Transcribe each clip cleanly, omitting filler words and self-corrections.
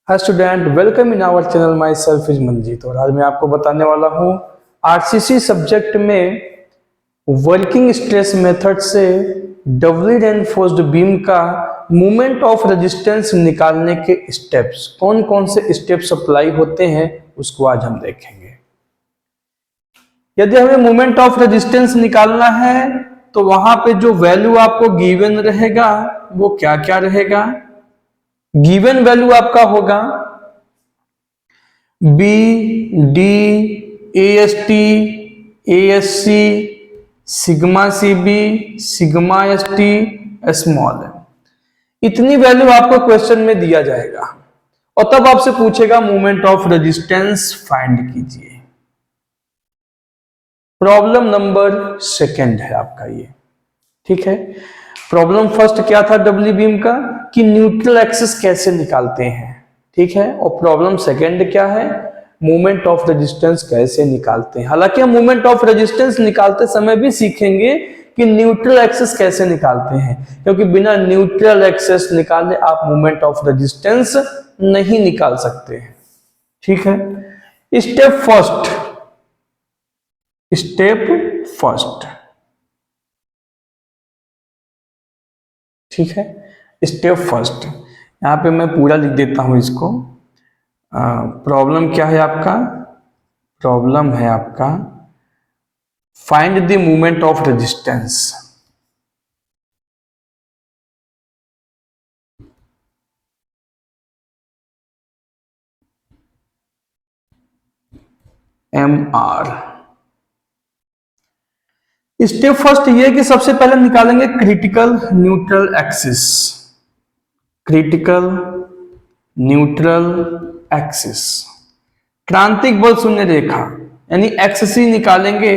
Hi student, welcome in our channel. Myself is Manjeet और आज मैं आपको बताने वाला हूँ आरसीसी सब्जेक्ट में वर्किंग स्ट्रेस मेथड से डबली रेनफोर्स्ड बीम का मोमेंट ऑफ रेजिस्टेंस निकालने के स्टेप्स, कौन कौन से स्टेप्स अप्लाई होते हैं उसको आज हम देखेंगे। यदि हमें मोमेंट ऑफ रेजिस्टेंस निकालना है तो वहां पे जो वैल्यू आपको गिवन रहेगा वो क्या क्या रहेगा। गिवन वैल्यू आपका होगा B D A S T A S C sigma C B sigma S T small है। इतनी वैल्यू आपको क्वेश्चन में दिया जाएगा और तब आपसे पूछेगा मोमेंट ऑफ रेजिस्टेंस फाइंड कीजिए। प्रॉब्लम नंबर सेकंड है आपका ये, ठीक है। प्रॉब्लम फर्स्ट क्या था डब्ल्यू बीम का कि न्यूट्रल एक्सिस कैसे निकालते हैं, ठीक है। और प्रॉब्लम सेकंड क्या है, मोमेंट ऑफ रेजिस्टेंस कैसे निकालते हैं। हालांकि हम मोमेंट ऑफ रेजिस्टेंस निकालते समय भी सीखेंगे कि न्यूट्रल एक्सिस कैसे निकालते हैं, क्योंकि बिना न्यूट्रल एक्सिस निकाले आप मोमेंट ऑफ रेजिस्टेंस नहीं निकाल सकते हैं, ठीक है। स्टेप फर्स्ट, ठीक है। स्टेप फर्स्ट यहां पे मैं पूरा लिख देता हूं इसको। प्रॉब्लम क्या है आपका, प्रॉब्लम है आपका find the moment of resistance. MR। Step first ये कि सबसे पहले निकालेंगे critical neutral axis. Critical neutral axis, क्रांतिक बल शून्य रेखा यानी एक्ससी निकालेंगे।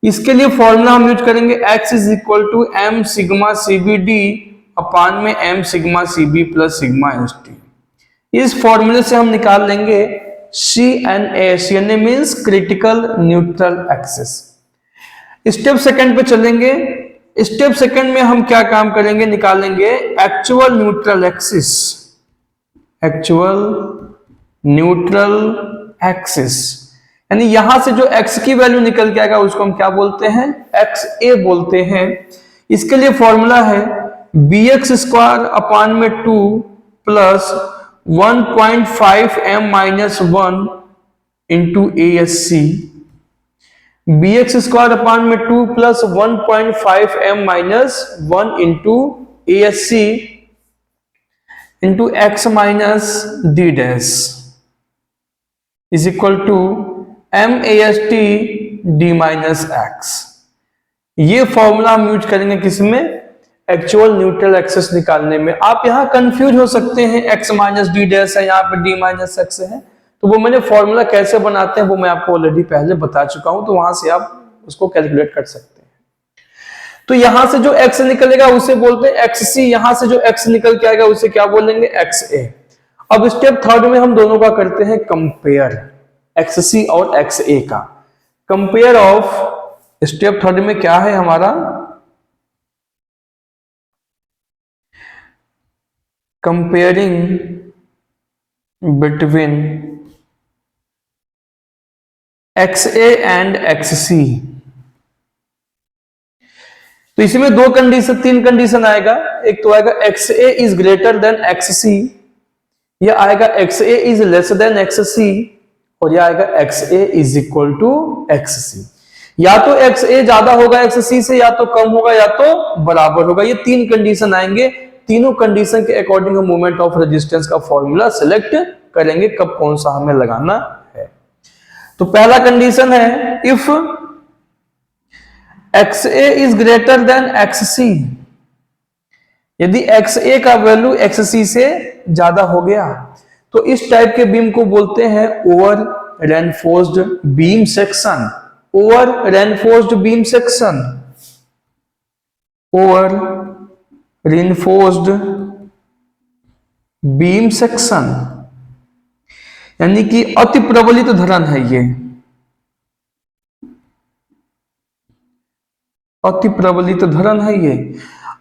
इसके लिए फॉर्मूला हम यूज करेंगे x is equal to m sigma CBD upon में m sigma CB plus sigma ST। इस फॉर्मूले से हम निकाल लेंगे CNA। CNA means critical neutral axis. Step second पे चलेंगे। स्टेप सेकंड में हम क्या काम करेंगे, निकालेंगे actual neutral axis. Actual neutral axis यानी यहां से जो x की वैल्यू निकल के आएगा उसको हम क्या बोलते हैं, XA बोलते हैं। इसके लिए फॉर्मूला है bx स्क्वायर अपान में 2 plus 1.5 m minus 1 into ASC। bx square upon में 2 plus 1.5 m minus 1 into ASC into x minus d dash is equal to MAST d minus x। ये फॉर्मूला हम use करेंगे किसमें, actual neutral axis निकालने में। आप यहां कंफ्यूज हो सकते हैं, x माइनस d डैश है, यहाँ पे d माइनस x है, तो वो मैंने फॉर्मूला कैसे बनाते हैं वो मैं आपको ऑलरेडी पहले बता चुका हूं, तो वहां से आप उसको कैलकुलेट कर सकते हैं। तो यहां से जो x निकलेगा उसे बोलते हैं XC, यहां से जो x निकल के आएगा उसे क्या बोलेंगे, XA। अब स्टेप थर्ड में हम दोनों का करते हैं कंपेयर, XC और XA का कंपेयर ऑफ। स्टेप थर्ड में क्या है हमारा, comparing between XA and XC। तो इसमें दो कंडीशन, तीन कंडीशन आएगा। एक तो आएगा XA is greater than XC, या आएगा XA is less than XC, और यह आएगा XA is equal to XC। या तो XA ज्यादा होगा XC से, या तो कम होगा, या तो बराबर होगा। ये तीन कंडीशन आएंगे। तीनों कंडीशन के अकॉर्डिंग हम मोमेंट ऑफ रेजिस्टेंस का फॉर्मूला सिलेक्ट करेंगे कब कौन सा हमें लगाना है। तो पहला कंडीशन है if XA is greater than XC, यदि XA का वैल्यू XC से ज्यादा हो गया तो इस टाइप के बीम को बोलते हैं over reinforced beam section. Over reinforced beam section, over reinforced beam section यानी कि अति प्रबलित धरण है ये, अति प्रबलित धरण है ये।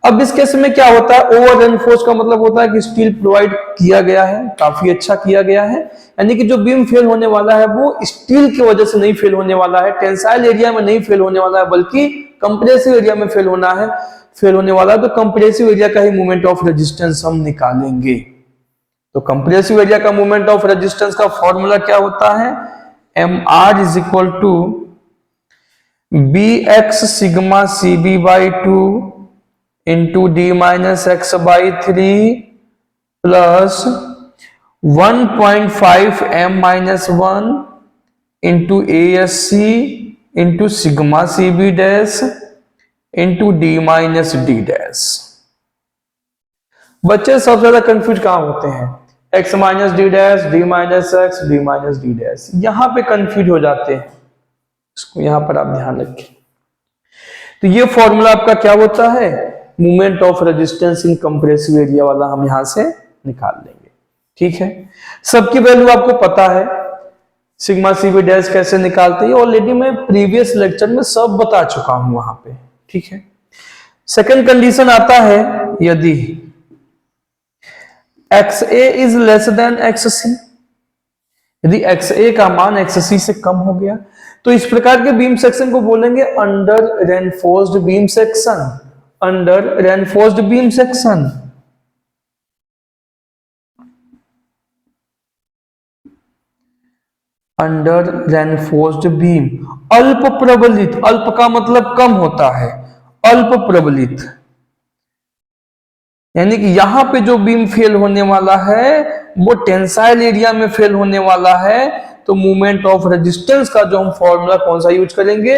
अब इस केस में क्या होता है, ओवर रेनफोर्स का मतलब होता है कि स्टील प्रोवाइड किया गया है, काफी अच्छा किया गया है, यानी कि जो बीम फेल होने वाला है वो स्टील की वजह से नहीं फेल होने वाला है, टेंसाइल एरिया में नहीं फेल होने वाला है, बल्कि कंप्रेसिव एरिया में फेल होने वाला है। तो कंप्रेसिव एरिया का ही मोमेंट ऑफ रेजिस्टेंस हम निकालेंगे। तो कंप्रेसिव एरिया का मोमेंट ऑफ रेजिस्टेंस का फॉर्मूला क्या होता है, mr is equal to bx sigma cb by 2 into D minus x by 3 plus 1.5 m minus 1 into ASC into sigma cb dash into D minus D dash. बच्चे सबसे ज्यादा confuse कहां होते हैं, x minus D dash, D minus x, D minus D dash, यहां पे confuse हो जाते हैं। इसको यहां पर आप ध्यान रखें। तो ये फॉर्मूला आपका क्या होता है, moment of resistance in compressive area वाला हम यहां से निकाल लेंगे। ठीक है, सबकी वैल्यू आपको पता है, सिग्मा सीबी डैश कैसे निकालते हैं ऑलरेडी मैं प्रीवियस लेक्चर में सब बता चुका हूं वहां पे। ठीक है, सेकंड कंडीशन आता है यदि XA is less than XC, यदि XA का मान XC से कम हो गया तो इस प्रकार के बीम सेक्शन को बोलेंगे under reinforced beam section, under reinforced beam section. Under reinforced beam, अल्प प्रबलित, अल्प का मतलब कम होता है, अल्प प्रबलित, यानी कि यहां पे जो बीम फेल होने वाला है वो टेंसाइल एरिया में फेल होने वाला है। तो मोमेंट ऑफ रेजिस्टेंस का जो हम फॉर्मूला कौन सा यूज करेंगे,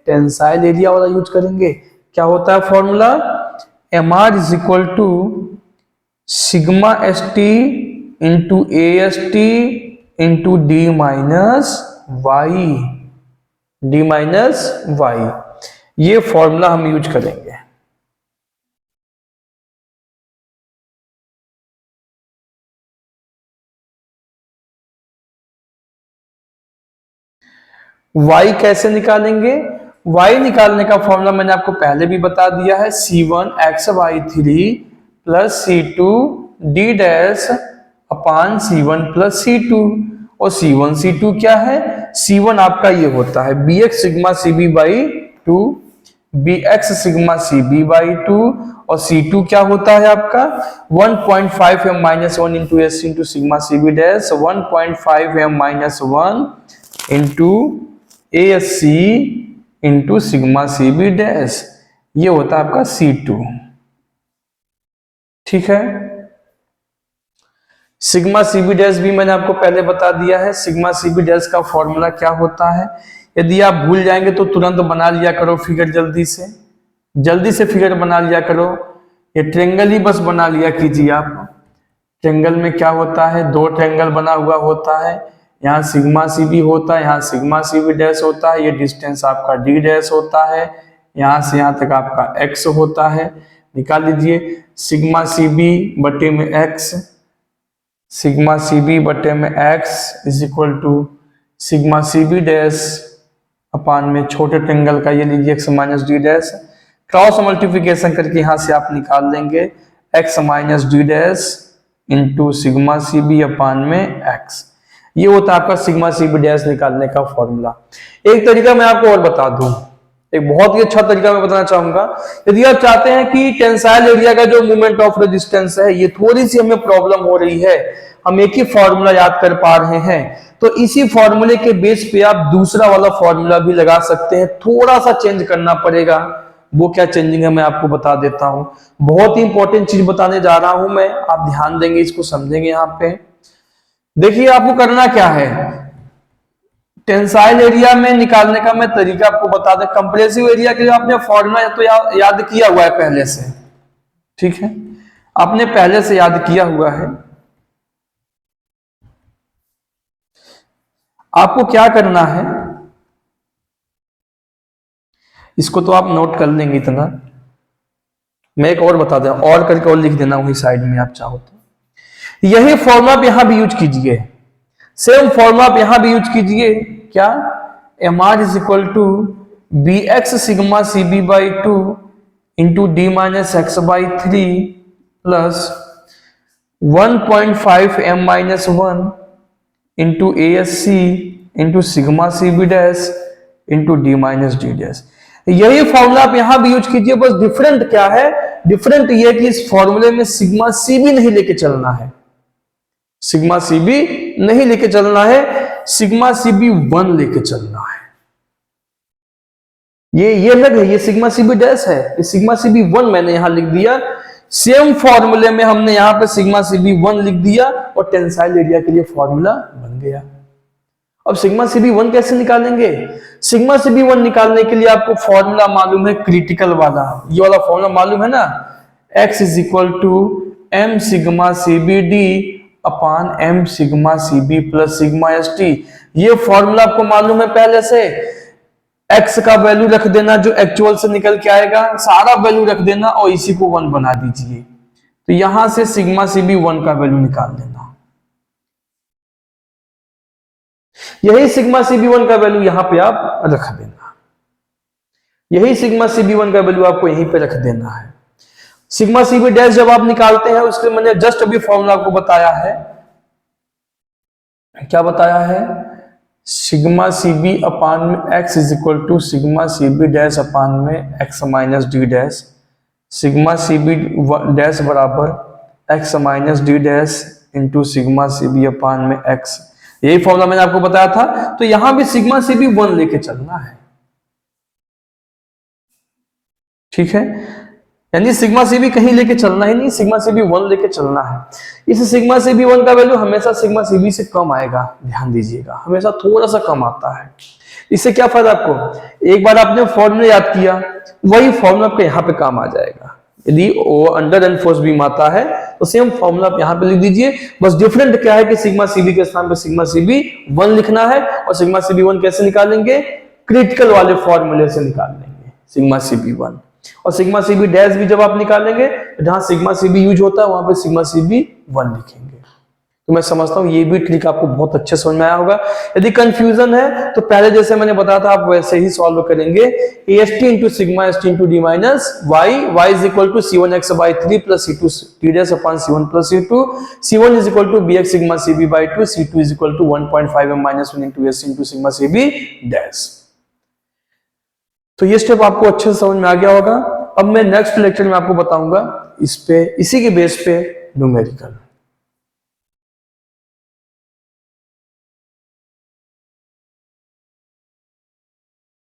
टेंसाइल एरिया वाला यूज करेंगे। क्या होता है formula, mr is equal to sigma st into AST into D minus Y, D minus Y, ये फॉर्मूला हम यूज करेंगे। y कैसे निकालेंगे, y निकालने का फॉर्मूला मैंने आपको पहले भी बता दिया है, C1 x/3 plus C2 d dash अपान C1 प्लस C2। और C1 C2 क्या है, C1 आपका ये होता है bx sigma cb by 2, bx sigma cb by 2, और C2 क्या होता है आपका 1.5 m minus 1 into S into sigma cb dash 1.5 m minus 1 into ASC into sigma cb dash, ये होता है आपका C2। ठीक है, सिग्मा cb डैश भी मैंने आपको पहले बता दिया है। सिग्मा cb डैश का फॉर्मूला क्या होता है, यदि आप भूल जाएंगे तो तुरंत बना लिया करो फिगर, जल्दी से फिगर बना लिया करो। ये ट्रेंगल ही बस बना लिया कीजिए आप। ट्रेंगल में क्या होता है, दो ट्रेंगल बना हुआ होता है, यहाँ सिग्मा cb होता है, यहाँ सिग्मा cb डैश होता है, ये डिस्टेंस आपका d डैश होता है, यहाँ से यहाँ तक आपका x होता है। निकाल लीजिए, सिग्मा cb बटे में x, सिग्मा cb बटे में x is equal to sigma cb dash upon में छोटे ट्रेंगल का ये लीजिए x minus D dash, cross multiplication करके यहाँ से आप निकाल लेंगे x minus D dash into sigma cb upon में x। ये होता है आपका सिग्मा cb डैश निकालने का फॉर्मूला। एक तरीका मैं आपको और बता दूं, एक बहुत ही अच्छा तरीका मैं बताना चाहूंगा। यदि आप चाहते हैं कि टेंसाइल एरिया का जो मोमेंट ऑफ रेजिस्टेंस है ये थोड़ी सी हमें प्रॉब्लम हो रही है, हम एक ही फॉर्मूला याद कर पा रहे हैं, तो इसी फॉर्मूले के बेस पे आप दूसरा वाला फॉर्मूला भी लगा सकते हैं। थोड़ा सा चेंज करना पड़ेगा, वो क्या चेंजिंग है मैं आपको बता देता हूं। बहुत ही इंपॉर्टेंट चीज बताने जा रहा हूं मैं, आप ध्यान देंगे, इसको समझेंगे। यहाँ पे देखिए आपको करना क्या है, टेंसाइल एरिया में निकालने का मैं तरीका आपको बता दें। कंप्रेसिव एरिया के लिए आपने फॉर्मूला तो याद किया हुआ है पहले से, ठीक है, आपने पहले से याद किया हुआ है। आपको क्या करना है, इसको तो आप नोट कर लेंगे इतना, मैं एक और बता दें, और करके और लिख देना वही साइड में आप चाहो तो। यही फॉर्मूला आप यहां भी यूज कीजिए, सेम फॉर्मूला आप यहां भी यूज कीजिए। क्या, mr is equal to bx sigma cb by 2 into D minus x by 3 plus 1.5 m minus 1 into A S C into sigma C B dash into D minus D dash. यही formula आप यहां भी use कीजिए, बस different क्या है, different ये कि इस फॉर्मूले में सिग्मा सी भी नहीं लेके चलना है, सिग्मा सी बी नहीं लेके चलना है, सिग्मा सी बी 1 लेके चलना है। ये अलग है, ये सिग्मा सी बी डैश है, ये सिग्मा सी बी 1 मैंने यहां लिख दिया। सेम फॉर्मूले में हमने यहां पे सिग्मा सी बी 1 लिख दिया और टेंसाइल एरिया के लिए फॉर्मूला बन गया। अब सिग्मा सी बी 1 कैसे निकालेंगे? सिग्मा सी बी 1 निकालने के लिए आपको फॉर्मूला मालूम है क्रिटिकल वाला, ये वाला फॉर्मूला मालूम है ना, x is equal to m sigma C B D upon m sigma C B plus sigma S T. ये फॉर्मूला आपको मालूम है पहले से। x का वैल्यू रख देना जो एक्चुअल से निकल के आएगा, सारा वैल्यू रख देना और इसी को 1 बना दीजिए। तो यहां से सिग्मा सी बी 1 का वैल्यू निकाल देना, यही सिग्मा सी बी 1 का वैल्यू यहां पे आप रख देना, यही सिग्मा सी बी 1 का वैल्यू आपको यहीं पे रख देना है। सिग्मा सी बी डैश जब आप निकालते हैं उसके मैंने जस्ट अभी फॉर्मूला आपको बताया है, क्या बताया है, सिग्मा सी बी अपान में X is equal to sigma C B dash upon में X minus D dash, sigma C B dash बराबर X minus D dash into sigma C B upon में एक्स। यही formula मैंने आपको बताया था। तो यहां भी सिग्मा सी बी 1 लेके चलना है, ठीक है, यानी सिग्मा सी बी कहीं लेके चलना ही नहीं, सिग्मा सी बी 1 लेके चलना है। इस सिग्मा सी बी 1 का वैल्यू हमेशा सिग्मा सी बी से कम आएगा, ध्यान दीजिएगा, हमेशा थोड़ा सा कम आता है। इससे क्या फायदा आपको, एक बार आपने फॉर्मूला याद किया, वही फॉर्मूला आपको यहाँ पे काम आ जाएगा। यदि वो अंडर एनफोर्स बीम आता है तो सेम फॉर्मूला आप यहाँ पे लिख दीजिए, बस डिफरेंट क्या है कि सिग्मा सी बी के स्थान पे सिग्मा सी बी 1 लिखना है। और सिग्मा सी बी 1 कैसे निकालेंगे, क्रिटिकल वाले फॉर्मूले से निकाल लेंगे सिग्मा सी बी 1। और सिग्मा सी बी डैश भी जब आप निकालेंगे तो जहां सिग्मा सी बी यूज होता है वहां पे सिग्मा सी बी 1 लिखेंगे। तो मैं समझता हूं ये भी ट्रिक आपको बहुत अच्छे समझ में आया होगा। यदि कंफ्यूजन है तो पहले जैसे मैंने बताया था आप वैसे ही सॉल्व करेंगे। AST into sigma S T into D minus Y is equal to C1 x by 3 plus C2 T dash upon C1 plus C2, C1 is equal to BX sigma CB by 2, C2 is equal to 1.5 m minus 1 into S into sigma CB dash. तो ये step आपको अच्छे से समझ में आ गया होगा। अब मैं नेक्स्ट लेक्चर में आपको बताऊंगा इस पे, इसी के बेस पे न्यूमेरिकल।